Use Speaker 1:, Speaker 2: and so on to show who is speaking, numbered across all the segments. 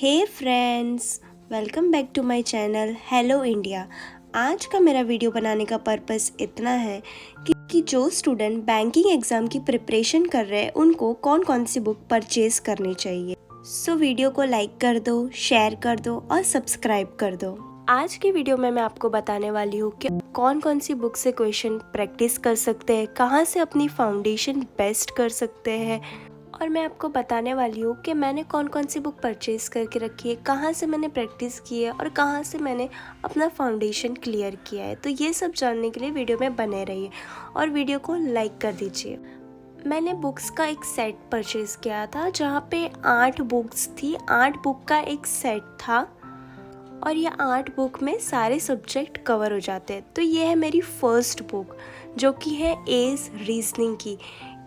Speaker 1: Hey friends, welcome back to my channel hello India. आज का मेरा वीडियो बनाने का पर्पस इतना है कि जो स्टूडेंट बैंकिंग एग्ज़ाम की प्रिपरेशन कर रहे हैं उनको कौन कौन सी बुक परचेज करनी चाहिए। सो वीडियो को लाइक कर दो, शेयर कर दो और सब्सक्राइब कर दो। आज की वीडियो में मैं आपको बताने वाली हूँ कि कौन कौन सी बुक से क्वेश्चन प्रैक्टिस कर सकते हैं, कहाँ से अपनी फाउंडेशन बेस्ट कर सकते हैं, और मैं आपको बताने वाली हूँ कि मैंने कौन कौन सी बुक परचेज़ करके रखी है, कहाँ से मैंने प्रैक्टिस की है और कहाँ से मैंने अपना फाउंडेशन क्लियर किया है। तो ये सब जानने के लिए वीडियो में बने रहिए और वीडियो को लाइक कर दीजिए। मैंने बुक्स का एक सेट परचेज़ किया था जहाँ पे 8 बुक्स थी, 8 बुक का एक सेट था और ये 8 बुक में सारे सब्जेक्ट कवर हो जाते हैं। तो ये है मेरी फर्स्ट बुक जो कि है एज रीजनिंग की।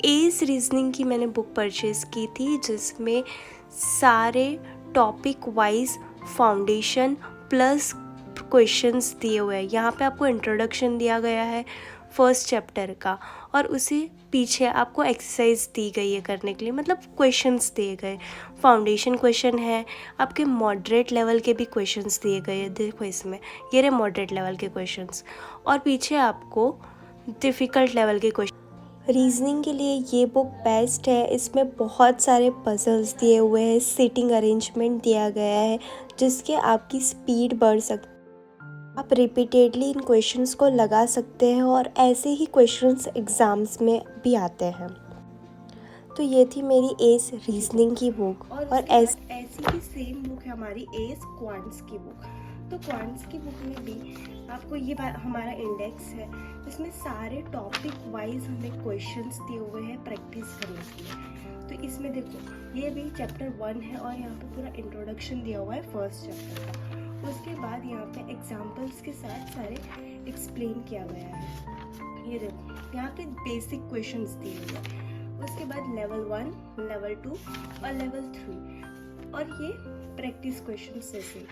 Speaker 1: एज रीजनिंग की मैंने बुक परचेज़ की थी जिसमें सारे topic wise foundation plus questions दिए हुए हैं। यहाँ पे आपको इंट्रोडक्शन दिया गया है फर्स्ट चैप्टर का और उसी पीछे आपको एक्सरसाइज दी गई है करने के लिए, मतलब क्वेश्चंस दिए गए। फाउंडेशन क्वेश्चन है, आपके मॉडरेट लेवल के भी क्वेश्चंस दिए गए हैं। देखो इसमें ये रहे मॉडरेट लेवल के क्वेश्चंस और पीछे आपको डिफ़िकल्ट लेवल के क्वेश्चन। रीजनिंग के लिए ये बुक बेस्ट है। इसमें बहुत सारे पजल्स दिए हुए हैं, सीटिंग अरेंजमेंट दिया गया है जिसके आपकी स्पीड बढ़ सकती है। आप रिपीटेडली इन क्वेश्चंस को लगा सकते हैं और ऐसे ही क्वेश्चंस एग्ज़ाम्स में भी आते हैं। तो ये थी मेरी एज रीजनिंग की बुक और ऐसी ही सेम बुक है हमारी एज क्वांट्स की बुक। तो क्वांट्स की बुक में भी आपको ये हमारा इंडेक्स है, इसमें सारे टॉपिक वाइज हमें क्वेश्चंस दिए हुए हैं प्रैक्टिस करने के लिए। तो इसमें देखो ये भी चैप्टर 1 है और यहाँ पे पूरा इंट्रोडक्शन दिया हुआ है फर्स्ट चैप्टर का। उसके बाद यहाँ पे एग्जाम्पल्स के साथ सारे एक्सप्लेन किया गया है। ये देखो यहाँ पे बेसिक क्वेश्चंस दिए हुए हैं। उसके बाद लेवल 1, लेवल 2 और लेवल 3 और ये प्रैक्टिस क्वेश्चंस जैसे।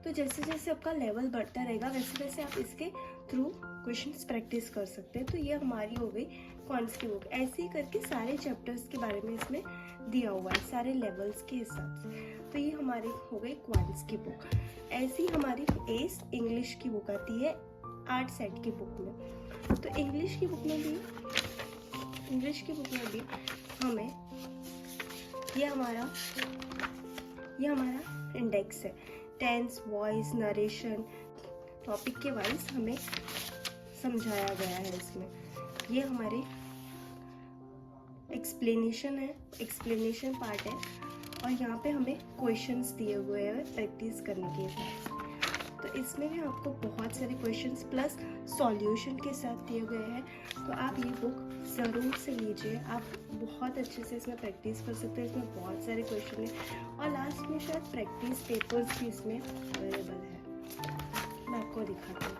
Speaker 1: तो जैसे जैसे आपका लेवल बढ़ता रहेगा वैसे वैसे आप इसके थ्रू क्वेश्चंस प्रैक्टिस कर सकते हैं। तो ये हमारी हो गई क्वांट्स की बुक। ऐसे ही करके सारे चैप्टर्स के बारे में इसमें दिया हुआ है सारे लेवल्स के हिसाब से। तो ये हमारी हो गई क्वांट्स की बुक। ऐसी हमारी एज इंग्लिश की बुक आती है 8 सेट की बुक में। तो इंग्लिश की बुक में भी हमें ये हमारा इंडेक्स है। टेंस, वॉइस, नरेशन, टॉपिक के वाइज हमें समझाया गया है। इसमें ये हमारे एक्सप्लेनेशन पार्ट है और यहाँ पे हमें क्वेश्चंस दिए हुए हैं प्रैक्टिस करने के हिसाब से। तो इसमें भी आपको बहुत सारे क्वेश्चंस प्लस सॉल्यूशन के साथ दिए गए हैं। तो आप ये बुक ज़रूर से लीजिए, आप बहुत अच्छे से इसमें प्रैक्टिस कर सकते हैं। इसमें बहुत सारे क्वेश्चन हैं और लास्ट में शायद प्रैक्टिस पेपर्स भी इसमें अवेलेबल है। मैं आपको दिखाती हूँ।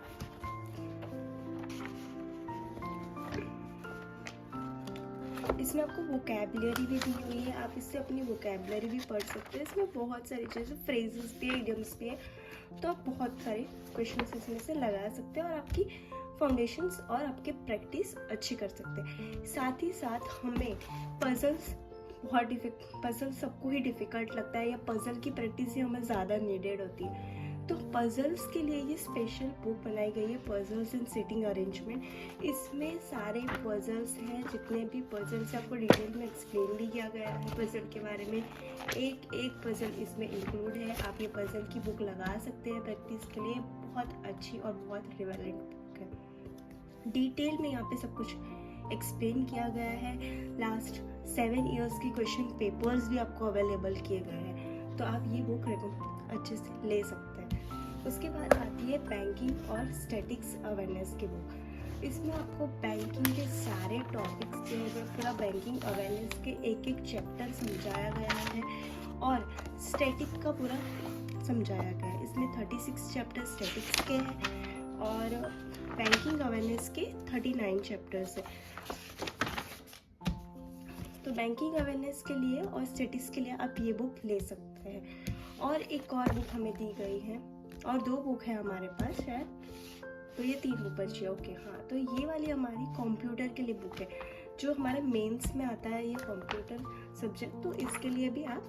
Speaker 1: इसमें आपको वोकैबुलरी भी दी हुई है, आप इससे अपनी वोकैबुलरी भी पढ़ सकते हैं। इसमें बहुत सारी चीज़ें, फ्रेजेस भी है, इडियम्स भी है। तो आप बहुत सारे क्वेश्चंस इसमें से लगा सकते हैं और आपकी फाउंडेशंस और आपके प्रैक्टिस अच्छी कर सकते हैं। साथ ही साथ हमें पजल सबको ही डिफ़िकल्ट लगता है या पजल की प्रैक्टिस ही हमें ज़्यादा नीडेड होती है। तो पजल्स के लिए ये स्पेशल बुक बनाई गई है, पजल्स इन सीटिंग अरेंजमेंट। इसमें सारे पजल्स हैं, जितने भी पजल्स आपको डिटेल में एक्सप्लेन भी किया गया है पजल के बारे में। एक पजल इसमें इंक्लूड है। आप ये पजल की बुक लगा सकते हैं प्रैक्टिस के लिए। बहुत अच्छी और बहुत रिलेवेंट बुक है। डिटेल में यहाँ पे सब कुछ एक्सप्लेन किया गया है। लास्ट 7 ईयर्स की क्वेश्चन पेपर्स भी आपको अवेलेबल किए गए हैं। तो आप ये बुक अच्छे से ले सकते हैं। उसके बाद आती है बैंकिंग और स्टैटिक्स अवेयरनेस की बुक। इसमें आपको बैंकिंग के सारे टॉपिक्स दिए गए, पूरा बैंकिंग अवेयरनेस के एक चैप्टर समझाया गया है और स्टैटिक का पूरा समझाया गया है। इसमें 36 चैप्टर स्टैटिक्स के हैं और बैंकिंग अवेयरनेस के 39 चैप्टर्स है। तो बैंकिंग अवेयरनेस के लिए और स्टैटिक्स के लिए आप ये बुक ले सकते हैं। और एक और बुक हमें दी गई है और 2 बुक है हमारे पास शायद, तो ये 3 बुक बची है। ओके हाँ, तो ये वाली हमारी कंप्यूटर के लिए बुक है जो हमारे मेंस में आता है, ये कंप्यूटर सब्जेक्ट। तो इसके लिए भी आप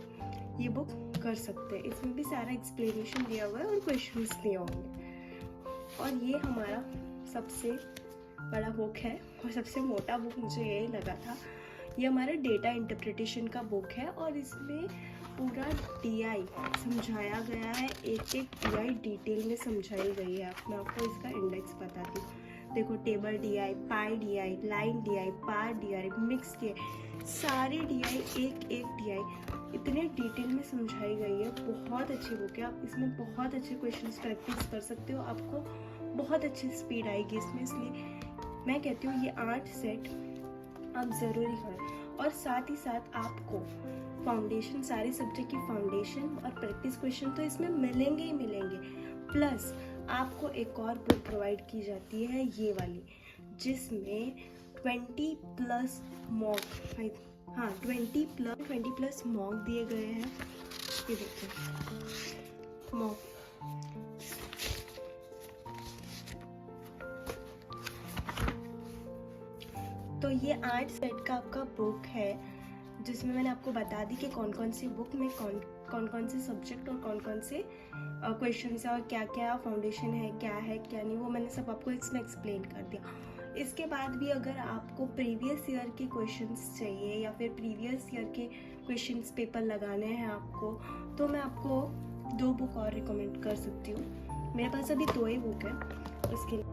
Speaker 1: ये बुक कर सकते हैं। इसमें भी सारा एक्सप्लेनेशन दिया हुआ है और क्वेश्चंस दिए होंगे। और ये हमारा सबसे बड़ा बुक है और सबसे मोटा बुक मुझे यही लगा था। ये हमारा डेटा इंटरप्रिटेशन का बुक है और इसमें पूरा DI समझाया गया है, एक एक DI डिटेल में समझाई गई है। मैं आपको इसका इंडेक्स बताती हूँ। देखो, टेबल DI, पाई DI, लाइन DI, पार DI, मिक्स DI, सारे DI, एक एक DI इतने डिटेल में समझाई गई है। बहुत अच्छी बुक है। आप इसमें बहुत अच्छे क्वेश्चंस प्रैक्टिस कर सकते हो। आपको बहुत अच्छी स्पीड आएगी इसमें, इसलिए मैं कहती हूँ ये 8 सेट आप ज़रूरी करें। और साथ ही साथ आपको फाउंडेशन, सारे सब्जेक्ट की फाउंडेशन और प्रैक्टिस क्वेश्चन तो इसमें मिलेंगे ही मिलेंगे। प्लस आपको एक और बुक प्रोवाइड की जाती है, ये वाली, जिसमें 20+ मॉक, हाँ 20+ मॉक दिए गए हैं। ये देखिए मॉक, तो ये 8 सेट का आपका बुक है, जिसमें मैंने आपको बता दी कि कौन कौन सी बुक में कौन कौन से सब्जेक्ट और कौन कौन से क्वेश्चन है और क्या क्या फाउंडेशन है, क्या नहीं, वो मैंने सब आपको इसमें एक्सप्लेन कर दिया। इसके बाद भी अगर आपको प्रीवियस ईयर के क्वेश्चंस चाहिए या फिर प्रीवियस ईयर के क्वेश्चंस पेपर लगाने हैं आपको, तो मैं आपको 2 बुक और रिकमेंड कर सकती हूँ। मेरे पास अभी 2 ही बुक है उसके लिए।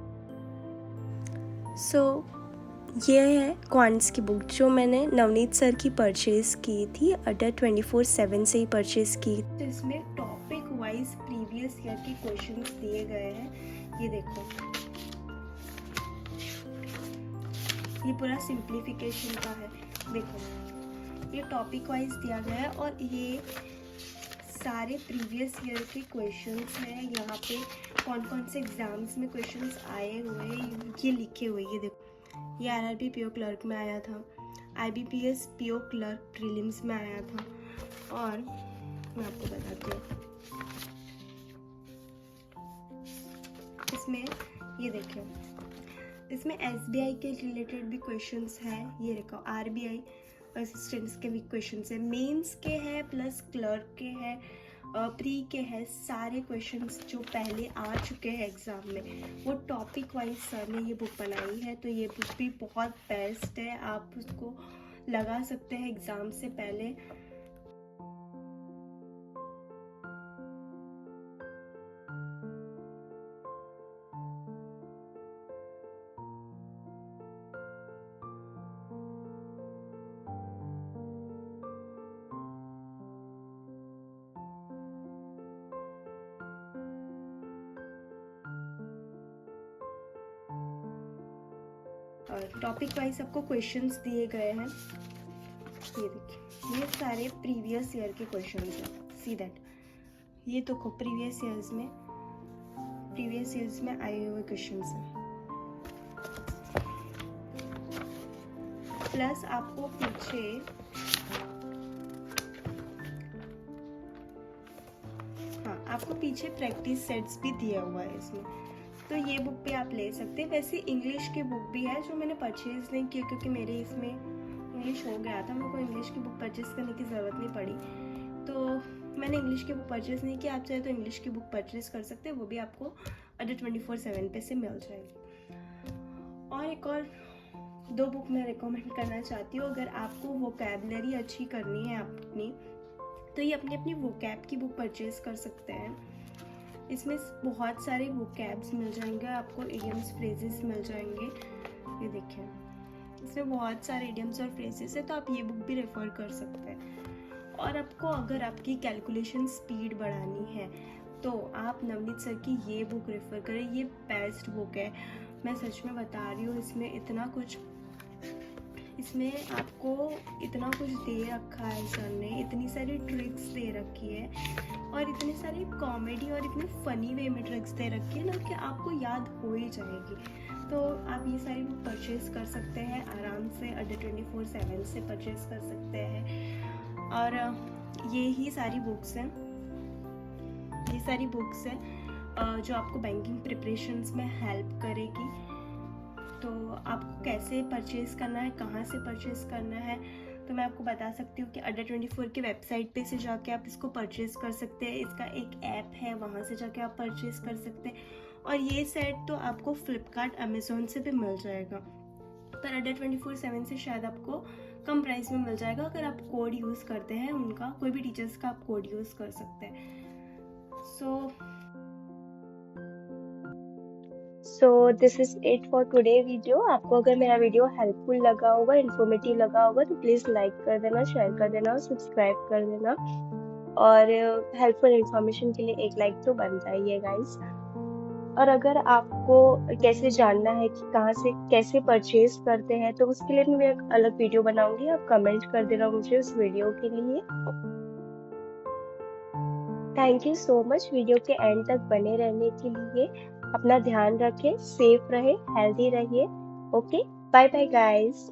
Speaker 1: ये है क्वांट्स की बुक, जो मैंने नवनीत सर की परचेज़ की थी, अडर 24/7 से ही परचेज़ की। इसमें टॉपिक वाइज प्रीवियस ईयर के क्वेश्चंस दिए गए हैं। ये देखो, ये पूरा सिंप्लीफिकेशन का है। देखो, ये टॉपिक वाइज दिया गया है और ये सारे प्रीवियस ईयर के क्वेश्चंस हैं। यहाँ पे कौन कौन से एग्जाम्स में क्वेश्चंस आए हुए हैं ये लिखे हुए। ये देखो, ये RRB PO क्लर्क में आया था, IBPS PO क्लर्क प्रीलिम्स में आया था। और मैं आपको बताती हूँ, इसमें ये देखिए, इसमें SBI के रिलेटेड भी क्वेश्चंस हैं। ये देखो, RBI असिस्टेंट्स के भी क्वेश्चंस हैं, मेंस के हैं, प्लस क्लर्क के हैं, प्री के हैं। सारे क्वेश्चंस जो पहले आ चुके हैं एग्ज़ाम में, वो टॉपिक वाइज सर ने ये बुक बनाई है। तो ये बुक भी बहुत बेस्ट है, आप उसको लगा सकते हैं एग्ज़ाम से पहले। और टॉपिक वाइज आपको क्वेश्चंस दिए गए हैं। ये देखिए, ये सारे प्रीवियस ईयर के क्वेश्चंस हैं। सी दैट, ये तो प्रीवियस ईयर्स में आए हुए क्वेश्चंस हैं। प्लस आपको पीछे आपको पीछे प्रैक्टिस सेट्स भी दिया हुआ है इसमें। तो ये बुक भी आप ले सकते हैं। वैसे इंग्लिश की बुक भी है, जो मैंने परचेज़ नहीं की क्योंकि मेरे इसमें इंग्लिश हो गया था, मेरे को इंग्लिश की बुक परचेज़ करने की ज़रूरत नहीं पड़ी, तो मैंने इंग्लिश की बुक परचेज़ नहीं की। आप चाहे तो इंग्लिश की बुक परचेज़ कर सकते हैं, वो भी आपको अडर 24/7 पे से मिल जाएगी। और एक और 2 बुक मैं रिकमेंड करना चाहती हूँ। अगर आपको वोकैबलरी अच्छी करनी है अपनी, तो ये अपनी वोकैब की बुक परचेज़ कर सकते हैं। इसमें बहुत सारे वोकैब्स मिल जाएंगे आपको, इडियम्स, फ्रेजेस मिल जाएंगे। ये देखिए, इसमें बहुत सारे इडियम्स और फ्रेजेस है, तो आप ये बुक भी रेफ़र कर सकते हैं। और आपको अगर आपकी कैलकुलेशन स्पीड बढ़ानी है, तो आप नवनीत सर की ये बुक रेफ़र करें। ये बेस्ट बुक है, मैं सच में बता रही हूँ। इसमें आपको इतना कुछ दे रखा है सर ने, इतनी सारी ट्रिक्स दे रखी है और इतनी सारी कॉमेडी और इतने फ़नी वे में ट्रिक्स दे रखी है ना, कि आपको याद हो ही जाएगी। तो आप ये सारी बुक परचेज़ कर सकते हैं आराम से, अडर 24/7 से परचेज़ कर सकते हैं। और ये ही सारी बुक्स हैं, जो आपको बैंकिंग प्रिपरेशंस में हेल्प करेगी। तो आपको कैसे परचेज़ करना है, कहाँ से परचेज़ करना है, तो मैं आपको बता सकती हूँ कि Adda24 की वेबसाइट पे से जाके आप इसको परचेज़ कर सकते हैं। इसका एक ऐप है, वहाँ से जाके आप परचेज़ कर सकते हैं। और ये सेट तो आपको फ्लिपकार्ट, अमेज़ोन से भी मिल जाएगा, पर Adda24/7 से शायद आपको कम प्राइस में मिल जाएगा अगर आप कोड यूज़ करते हैं उनका, कोई भी टीचर्स का आप कोड यूज़ कर सकते हैं। So this is it for today video. आपको अगर मेरा वीडियो हेल्पफुल लगा होगा, इन्फॉर्मेटिव लगा होगा, तो प्लीज़ लाइक कर देना, शेयर कर देना और सब्सक्राइब कर देना। और हेल्पफुल इन्फॉर्मेशन के लिए एक लाइक तो बनता ही है गाइस। और अगर आपको कैसे जानना है कि कहाँ से कैसे परचेज करते हैं, तो उसके लिए मैं एक अलग वीडियो बनाऊंगी। आप कमेंट कर देना मुझे उस वीडियो के लिए। Thank you so much video के एंड तक बने रहने के लिए। अपना ध्यान रखें, सेफ रहे, हेल्दी रहिए। Okay, bye bye guys.